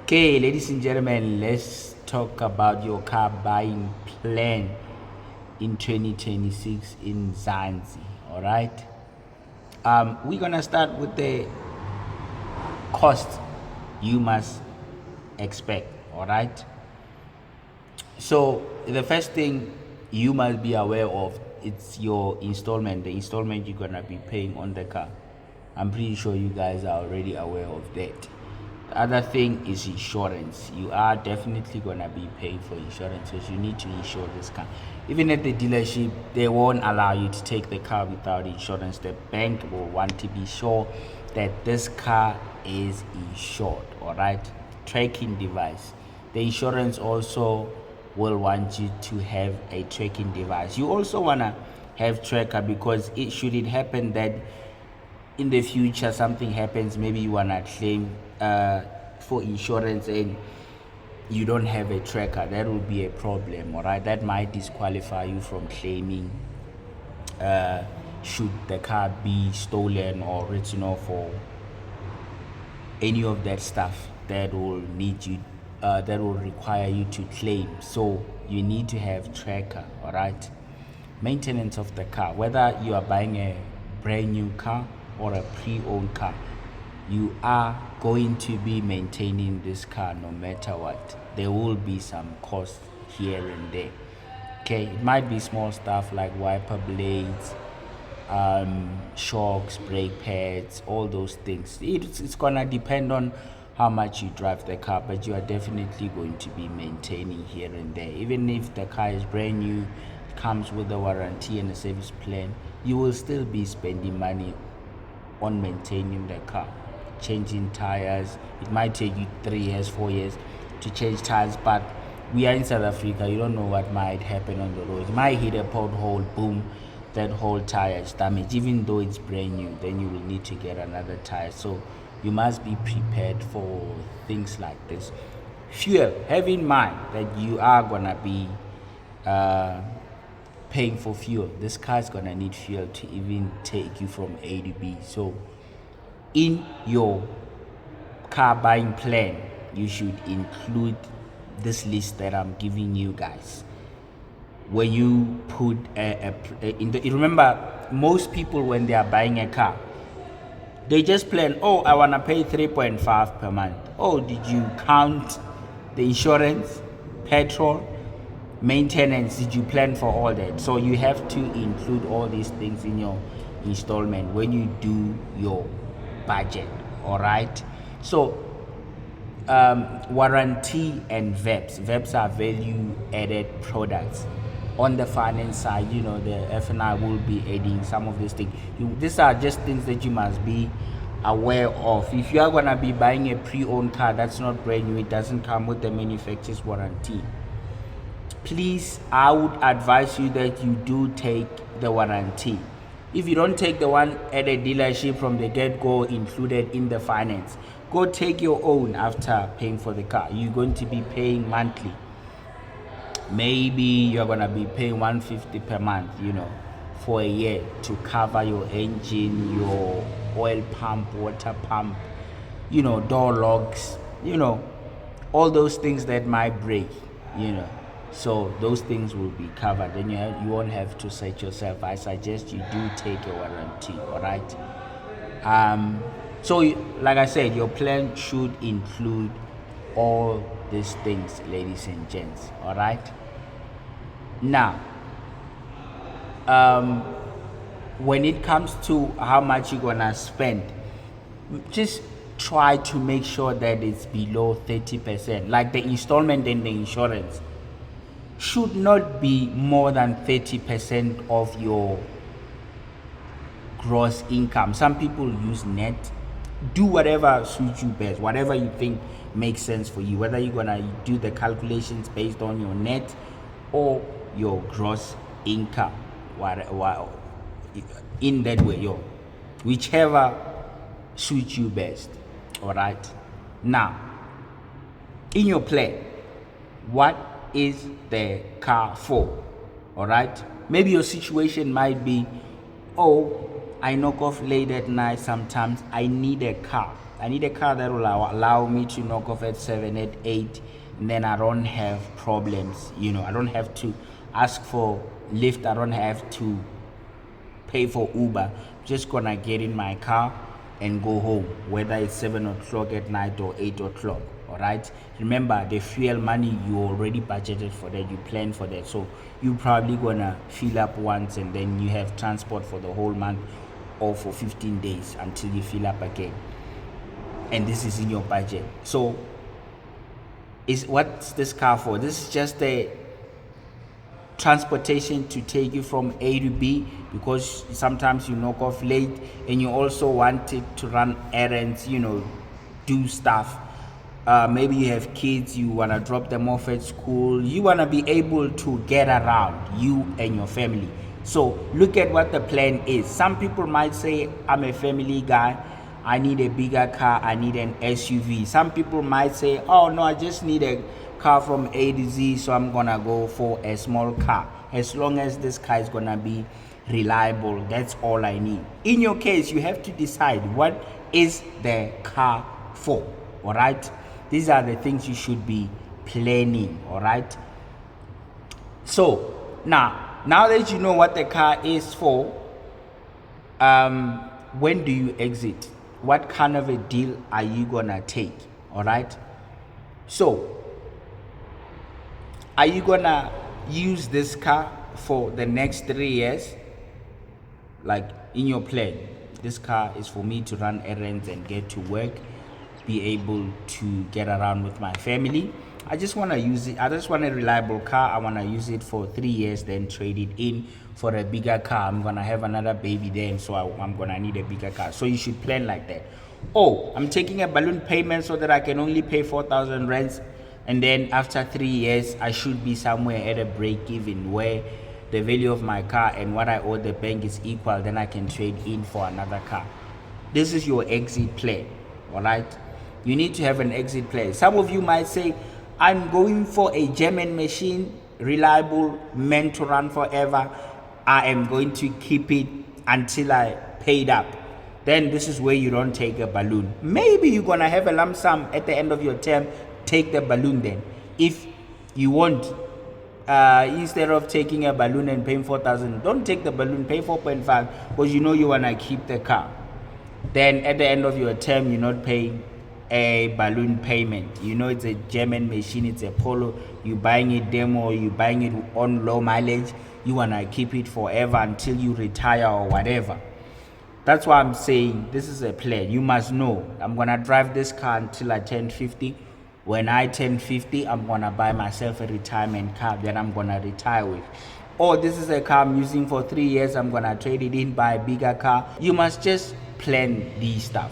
Okay, ladies and gentlemen, let's talk about your car buying plan in 2026 in Zanzi. All right. We're gonna start with the cost you must expect. All right. So the first thing you must be aware of, it's your installment, the installment you're gonna be paying on the car. I'm pretty sure you guys are already aware of that. The other thing is insurance. You are definitely gonna be paying for insurance, because you need to insure this car. Even at the dealership, they won't allow you to take the car without insurance. The bank will want to be sure that this car is insured. All right. Tracking device. The insurance also will want you to have a tracking device. You also want to have tracker, because should it happen that in the future something happens, maybe you want to claim for insurance and you don't have a tracker, that will be a problem. All right, that might disqualify you from claiming should the car be stolen or written off or any of that stuff that will need you that will require you to claim. So you need to have tracker. All right. Maintenance of the car, whether you are buying a brand new car or a pre-owned car, you are going to be maintaining this car no matter what. There will be some costs here and there. Okay, it might be small stuff like wiper blades, shocks, brake pads, all those things. It's gonna depend on how much you drive the car, but you are definitely going to be maintaining here and there. Even if the car is brand new, comes with a warranty and a service plan, you will still be spending money on maintaining the car, changing tires. It might take you 3 years, 4 years to change tires, but we are in South Africa. You don't know what might happen on the road. You might hit a pothole, boom, that whole tire is damaged. Even though it's brand new, then you will need to get another tire. So you must be prepared for things like this. Fuel, have in mind that you are gonna be paying for fuel. This car is gonna need fuel to even take you from A to B. So in your car buying plan, you should include this list that I'm giving you guys. When you put remember, most people when they are buying a car, they just plan, oh, I want to pay 3.5 per month. Oh, did you count the insurance, petrol, maintenance? Did you plan for all that? So you have to include all these things in your installment when you do your budget. All right. So warranty and VEPs are value added products. On the finance side, the F&I will be adding some of these things. These are just things that you must be aware of. If you are going to be buying a pre-owned car that's not brand new, it doesn't come with the manufacturer's warranty, please, I would advise you that you do take the warranty. If you don't take the one at a dealership from the get-go included in the finance, go take your own after paying for the car. You're going to be paying monthly. Maybe you're going to be paying 150 per month, for a year to cover your engine, your oil pump, water pump, door locks, all those things that might break, So those things will be covered. Then you won't have to search yourself. I suggest you do take a warranty, all right? So like I said, your plan should include all these things, ladies and gents, all right? Now, when it comes to how much you're gonna spend, just try to make sure that it's below 30%. Like the installment and the insurance should not be more than 30% of your gross income. Some people use net. Do whatever suits you best, whatever you think makes sense for you, whether you're gonna do the calculations based on your net or your gross income, in that way, whichever suits you best. All right. Now, in your plan, what is the car for? All right. Maybe your situation might be, oh, I knock off late at night sometimes, I need a car. I need a car that will allow me to knock off at 7, at 8, and then I don't have problems. I don't have to ask for Lyft. I don't have to pay for Uber. Just gonna get in my car and go home, whether it's 7 o'clock at night or 8 o'clock. All right. Remember, the fuel money, you already budgeted for that. You plan for that, so you probably gonna fill up once, and then you have transport for the whole month or for 15 days until you fill up again. And this is in your budget. So, what's this car for? This is just a transportation to take you from A to B, because sometimes you knock off late and you also want it to run errands, do stuff. Maybe you have kids, you want to drop them off at school, you want to be able to get around, you and your family. So look at what the plan is. Some people might say, I'm a family guy, I need a bigger car, I need an SUV. Some people might say, oh no, I just need a car from A to Z, so I'm gonna go for a small car. As long as this car is gonna be reliable, that's all I need. In your case, you have to decide, what is the car for? All right, these are the things you should be planning. All right, so now that you know what the car is for, when do you exit? What kind of a deal are you gonna take? All right, so are you gonna use this car for the next 3 years? Like, in your plan, this car is for me to run errands and get to work, be able to get around with my family. I just want to use it. I just want a reliable car. I want to use it for 3 years, then trade it in for a bigger car. I'm going to have another baby then, so I'm going to need a bigger car. So you should plan like that. Oh, I'm taking a balloon payment so that I can only pay 4,000 rands. And then after 3 years, I should be somewhere at a break even where the value of my car and what I owe the bank is equal. Then I can trade in for another car. This is your exit plan. All right. You need to have an exit plan. Some of you might say, I'm going for a German machine, reliable, meant to run forever. I am going to keep it until I paid up. Then this is where you don't take a balloon. Maybe you're going to have a lump sum at the end of your term. Take the balloon then. If you want, instead of taking a balloon and paying 4,000, don't take the balloon, pay 4.5, because you want to keep the car. Then at the end of your term, you're not paying a balloon payment. It's a German machine, it's a Polo, you're buying it demo, you're buying it on low mileage, you want to keep it forever until you retire or whatever. That's why I'm saying this is a plan. You must know, I'm going to drive this car until I turn 50. When I turn 50, I'm going to buy myself a retirement car that I'm going to retire with. Or this is a car I'm using for 3 years, I'm going to trade it in, buy a bigger car. You must just plan these stuff.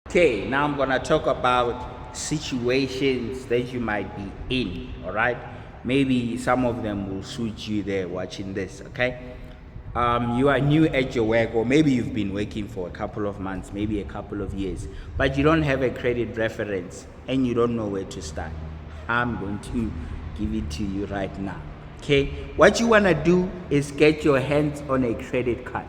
Okay, now I'm going to talk about situations that you might be in. All right, maybe some of them will suit you there watching this. Okay, you are new at your work, or maybe you've been working for a couple of months, maybe a couple of years, but you don't have a credit reference and you don't know where to start. I'm going to give it to you right now. Okay, what you want to do is get your hands on a credit card.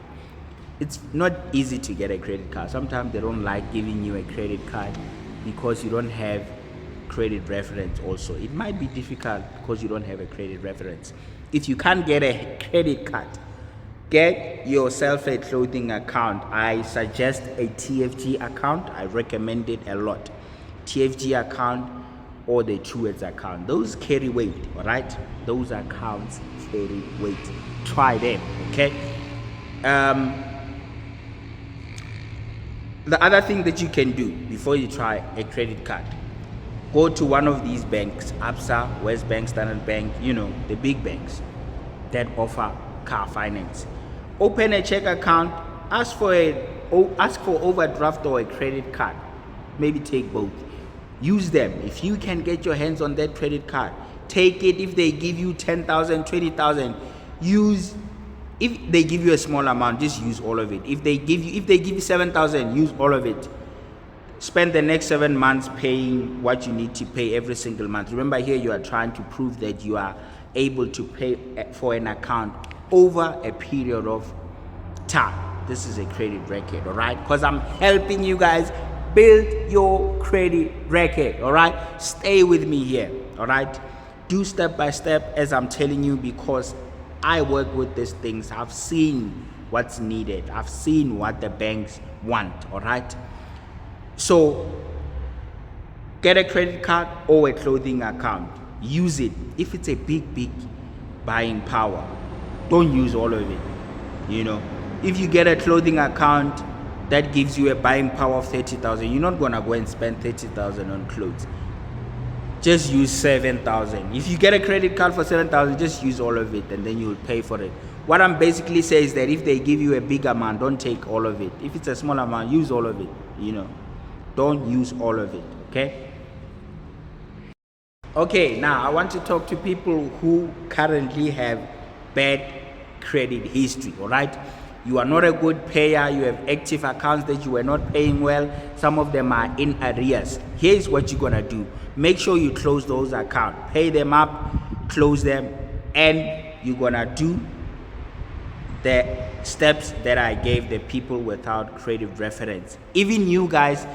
It's not easy to get a credit card. Sometimes they don't like giving you a credit card because you don't have credit reference. Also, it might be difficult because you don't have a credit reference. If you can't get a credit card, get yourself a clothing account. I suggest a TFG account. I recommend it a lot. TFG account or the Truworths account. Those carry weight. All right, those accounts carry weight. Try them. Okay. The other thing that you can do before you try a credit card, go to one of these banks, ABSA, West Bank, Standard Bank, the big banks that offer car finance. Open a check account, ask for overdraft or a credit card. Maybe take both. Use them. If you can get your hands on that credit card, take it. If they give you 10,000, 20,000, use. If they give you a small amount, just use all of it. If they give you 7,000, use all of it. Spend the next 7 months paying what you need to pay every single month. Remember, here you are trying to prove that you are able to pay for an account over a period of time. this is a credit record, all right? Because I'm helping you guys build your credit record, all right? Stay with me here, all right? Do step by step as I'm telling you, because I work with these things. I've seen what's needed. I've seen what the banks want, all right? So get a credit card or a clothing account. Use it. If it's a big buying power, don't use all of it. You know, if you get a clothing account that gives you a buying power of 30,000, you're not gonna go and spend 30,000 on clothes. Just use 7,000. If you get a credit card for 7,000, just use all of it, and then you'll pay for it. What I'm basically saying is that if they give you a big amount, don't take all of it. If it's a small amount, use all of it. You know, don't use all of it. Okay. Okay. Now I want to talk to people who currently have bad credit history. All right. You are not a good payer. You have active accounts that you were not paying well. Some of them are in arrears. Here's what you're gonna do. Make sure you close those accounts. Pay them up, close them, and you're gonna do the steps that I gave the people without credit reference. Even you guys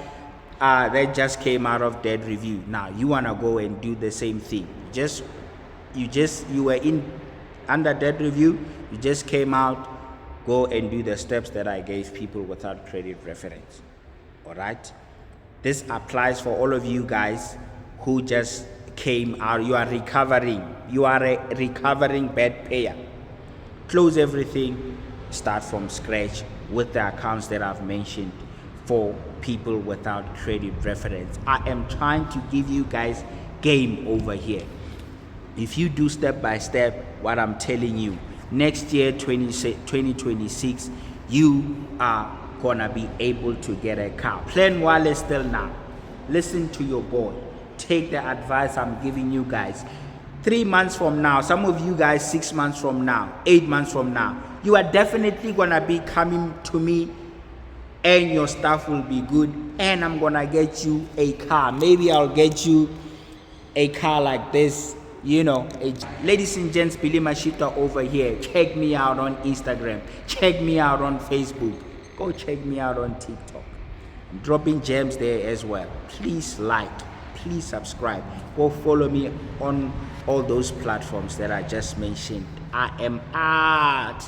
that just came out of debt review. Now you wanna go and do the same thing. You were in under debt review. You just came out. Go and do the steps that I gave people without credit reference. All right. This applies for all of you guys who just came out. You are recovering. You are a recovering bad payer. Close everything. Start from scratch with the accounts that I've mentioned for people without credit reference. I am trying to give you guys game over here. If you do step by step what I'm telling you, next year 2026 you are gonna be able to get a car. Plan while it's still now. Listen to your boy. Take the advice I'm giving you guys. 3 months from now, some of you guys 6 months from now, 8 months from now, you are definitely gonna be coming to me and your stuff will be good, and I'm gonna get you a car. Maybe I'll get you a car like this. You know, ladies and gents, Billy Mashitoa over here. Check me out on Instagram. Check me out on Facebook. Go check me out on TikTok. I'm dropping gems there as well. Please like, please subscribe. Go follow me on all those platforms that I just mentioned. I am out.